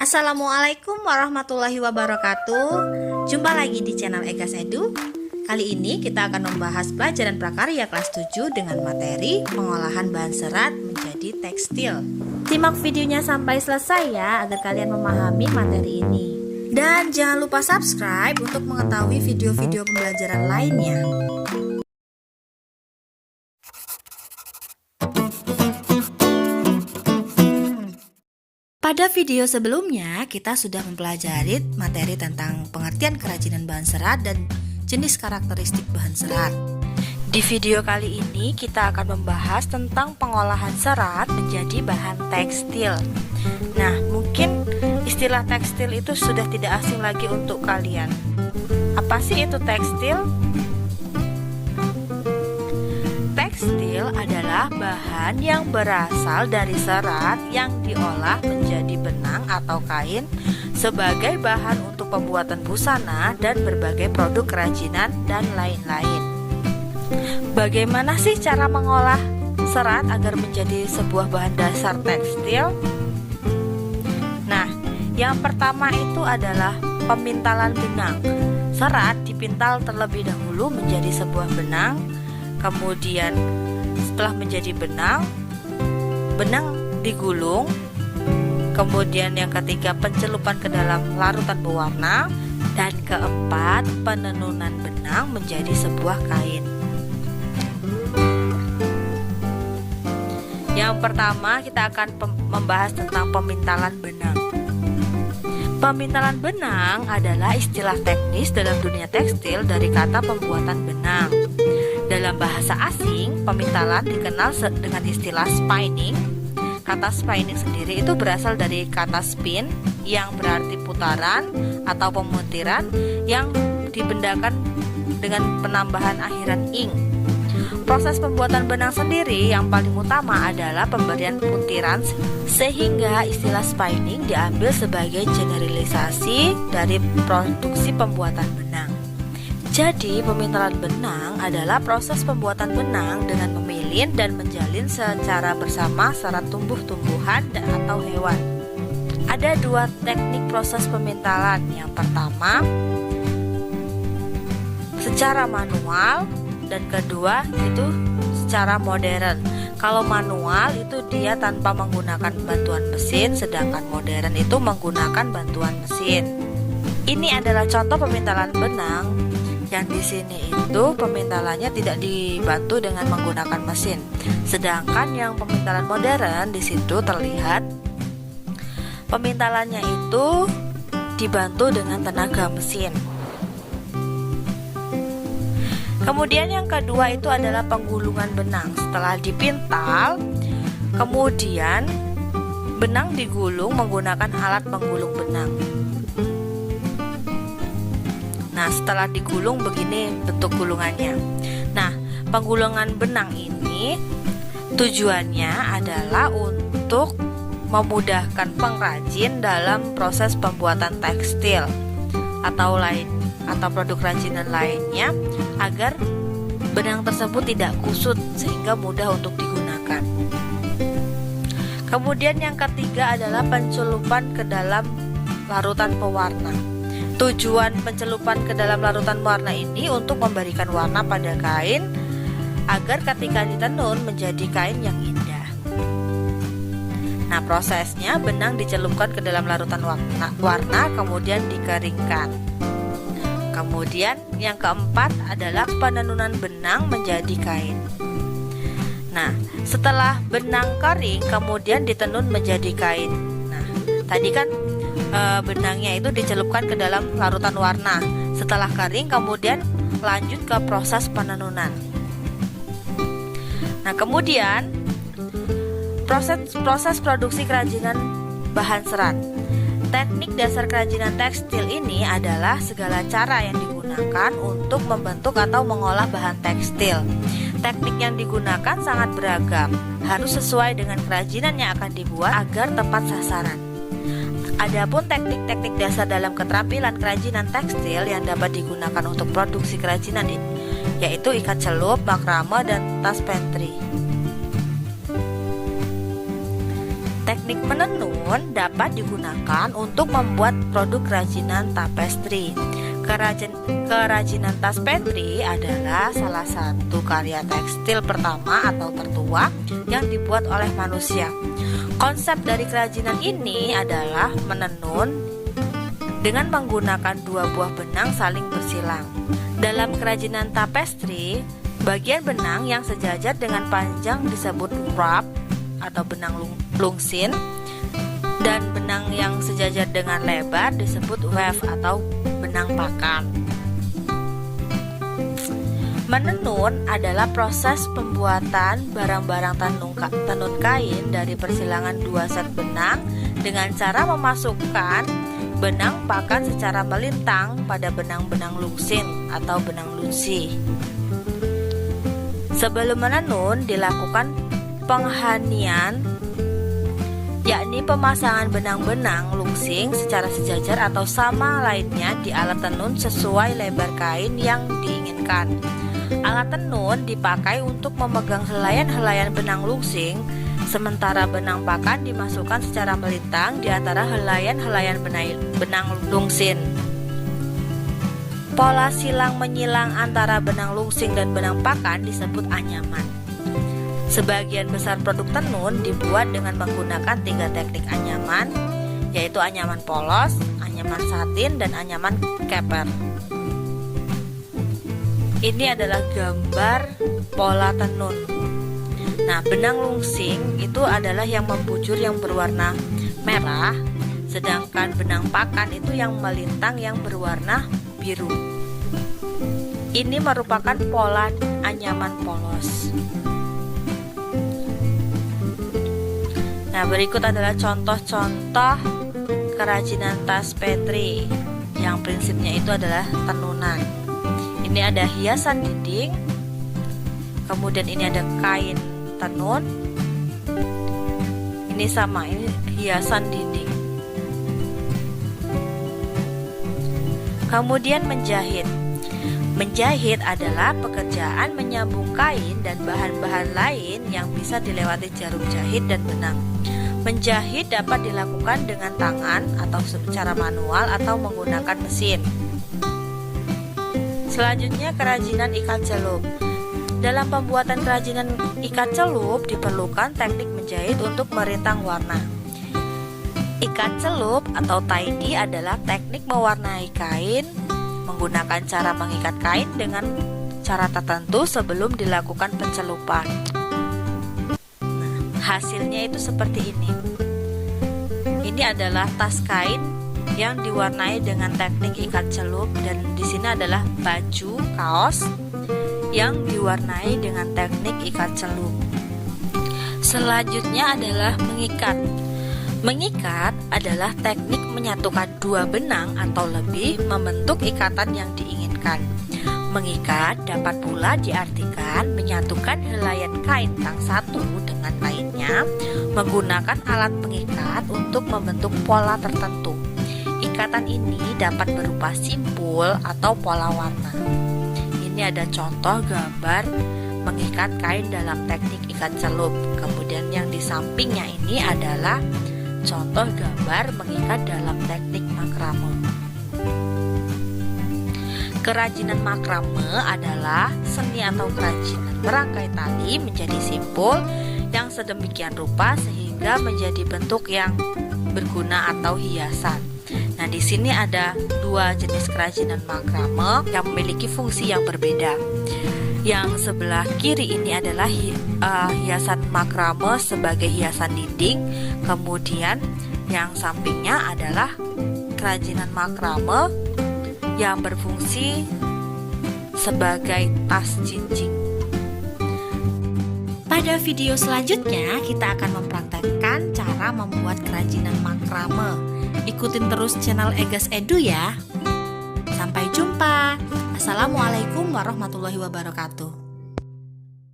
Assalamualaikum warahmatullahi wabarakatuh. Jumpa lagi di channel Egas Edu. Kali ini kita akan membahas pelajaran prakarya kelas 7 dengan materi pengolahan bahan serat menjadi tekstil. Simak videonya sampai selesai ya, agar kalian memahami materi ini. Dan jangan lupa subscribe untuk mengetahui video-video pembelajaran lainnya. Pada video sebelumnya, kita sudah mempelajari materi tentang pengertian kerajinan bahan serat dan jenis karakteristik bahan serat. Di video kali ini, kita akan membahas tentang pengolahan serat menjadi bahan tekstil. Nah, mungkin istilah tekstil itu sudah tidak asing lagi untuk kalian. Apa sih itu tekstil? Tekstil adalah bahan yang berasal dari serat yang diolah menjadi benang atau kain sebagai bahan untuk pembuatan busana dan berbagai produk kerajinan dan lain-lain. Bagaimana sih cara mengolah serat agar menjadi sebuah bahan dasar tekstil? Nah, yang pertama itu adalah pemintalan benang. Serat dipintal terlebih dahulu menjadi sebuah benang. Kemudian setelah menjadi benang digulung. Kemudian yang ketiga, pencelupan ke dalam larutan pewarna. Dan keempat, penenunan benang menjadi sebuah kain. Yang pertama, kita akan membahas tentang pemintalan benang. Pemintalan benang adalah istilah teknis dalam dunia tekstil dari kata pembuatan benang. Dalam bahasa asing, pemintalan dikenal dengan istilah spinning. Kata spinning sendiri itu berasal dari kata spin yang berarti putaran atau pemutiran yang dibendakan dengan penambahan akhiran ing. Proses pembuatan benang sendiri yang paling utama adalah pemberian putiran, sehingga istilah spinning diambil sebagai generalisasi dari produksi pembuatan benang. Jadi, pemintalan benang adalah proses pembuatan benang dengan memilin dan menjalin secara bersama serat tumbuh-tumbuhan atau hewan. Ada dua teknik proses pemintalan. Yang pertama, secara manual, dan kedua itu secara modern. Kalau manual itu dia tanpa menggunakan bantuan mesin, sedangkan modern itu menggunakan bantuan mesin. Ini adalah contoh pemintalan benang. Yang di sini itu pemintalannya tidak dibantu dengan menggunakan mesin. Sedangkan yang pemintalan modern di situ terlihat pemintalannya itu dibantu dengan tenaga mesin. Kemudian yang kedua itu adalah penggulungan benang. Setelah dipintal, kemudian benang digulung menggunakan alat penggulung benang. Nah, setelah digulung begini bentuk gulungannya. Nah, penggulungan benang ini tujuannya adalah untuk memudahkan pengrajin dalam proses pembuatan tekstil atau produk kerajinan lainnya, agar benang tersebut tidak kusut sehingga mudah untuk digunakan. Kemudian yang ketiga adalah pencelupan ke dalam larutan pewarna. Tujuan pencelupan ke dalam larutan pewarna ini untuk memberikan warna pada kain agar ketika ditenun menjadi kain yang indah. Nah, prosesnya benang dicelupkan ke dalam larutan warna kemudian dikeringkan. Kemudian yang keempat adalah penenunan benang menjadi kain. Nah, setelah benang kering kemudian ditenun menjadi kain. Nah, tadi kan benangnya itu dicelupkan ke dalam larutan warna. Setelah kering kemudian lanjut ke proses penenunan. Nah, kemudian proses produksi kerajinan bahan serat. Teknik dasar kerajinan tekstil ini adalah segala cara yang digunakan untuk membentuk atau mengolah bahan tekstil. Teknik yang digunakan sangat beragam, harus sesuai dengan kerajinan yang akan dibuat agar tepat sasaran. Adapun teknik-teknik dasar dalam keterampilan kerajinan tekstil yang dapat digunakan untuk produksi kerajinan yaitu ikat celup, makrame, dan tas pantry. Teknik menenun dapat digunakan untuk membuat produk kerajinan tapestri. Kerajinan tas Petri adalah salah satu karya tekstil pertama atau tertua yang dibuat oleh manusia. Konsep dari kerajinan ini adalah menenun dengan menggunakan dua buah benang saling bersilang. Dalam kerajinan tapestri, bagian benang yang sejajar dengan panjang disebut ruff atau benang lungsin, dan benang yang sejajar dengan lebar disebut weft atau benang pakan. Menenun adalah proses pembuatan barang-barang tenun kain dari persilangan dua set benang dengan cara memasukkan benang pakan secara melintang pada benang-benang lungsin atau benang lunsi. Sebelum menenun dilakukan penghanian, yakni pemasangan benang-benang lungsing secara sejajar atau sama lainnya di alat tenun sesuai lebar kain yang diinginkan. Alat tenun dipakai untuk memegang helaian-helaian benang lungsing, sementara benang pakan dimasukkan secara melintang di antara helaian-helaian benang lungsin. Pola silang menyilang antara benang lungsing dan benang pakan disebut anyaman. Sebagian besar produk tenun dibuat dengan menggunakan 3 teknik anyaman, yaitu anyaman polos, anyaman satin, dan anyaman keper. Ini adalah gambar pola tenun. Nah, benang lungsing itu adalah yang membujur yang berwarna merah, sedangkan benang pakan itu yang melintang yang berwarna biru. Ini merupakan pola anyaman polos. Nah, berikut adalah contoh-contoh kerajinan tas Petri yang prinsipnya itu adalah tenunan. Ini ada hiasan dinding, kemudian ini ada kain tenun. Ini sama, ini hiasan dinding. Kemudian menjahit. Menjahit adalah pekerjaan menyambung kain dan bahan-bahan lain yang bisa dilewati jarum jahit dan benang. Menjahit dapat dilakukan dengan tangan atau secara manual atau menggunakan mesin. Selanjutnya, kerajinan ikat celup. Dalam pembuatan kerajinan ikat celup diperlukan teknik menjahit untuk merintang warna. Ikat celup atau tie-dye adalah teknik mewarnai kain menggunakan cara mengikat kain dengan cara tertentu sebelum dilakukan pencelupan. Nah, hasilnya itu seperti ini. Ini adalah tas kain yang diwarnai dengan teknik ikat celup, dan di sini adalah baju kaos yang diwarnai dengan teknik ikat celup. Selanjutnya adalah mengikat. Mengikat adalah teknik menyatukan dua benang atau lebih membentuk ikatan yang diinginkan. Mengikat dapat pula diartikan menyatukan helaian kain yang satu dengan lainnya menggunakan alat pengikat untuk membentuk pola tertentu. Ikatan ini dapat berupa simpul atau pola warna. Ini ada contoh gambar mengikat kain dalam teknik ikat celup. Kemudian yang di sampingnya ini adalah contoh gambar mengikat dalam teknik makrame. Kerajinan makrame adalah seni atau kerajinan merangkai tali menjadi simpul yang sedemikian rupa sehingga menjadi bentuk yang berguna atau hiasan. Nah, di sini ada dua jenis kerajinan makrame yang memiliki fungsi yang berbeda. Yang sebelah kiri ini adalah hiasan makrame sebagai hiasan dinding. Kemudian yang sampingnya adalah kerajinan makrame yang berfungsi sebagai tas jinjing. Pada video selanjutnya kita akan mempraktekkan cara membuat kerajinan makrame. Ikutin terus channel Egas Edu ya. Sampai jumpa. Assalamualaikum warahmatullahi wabarakatuh.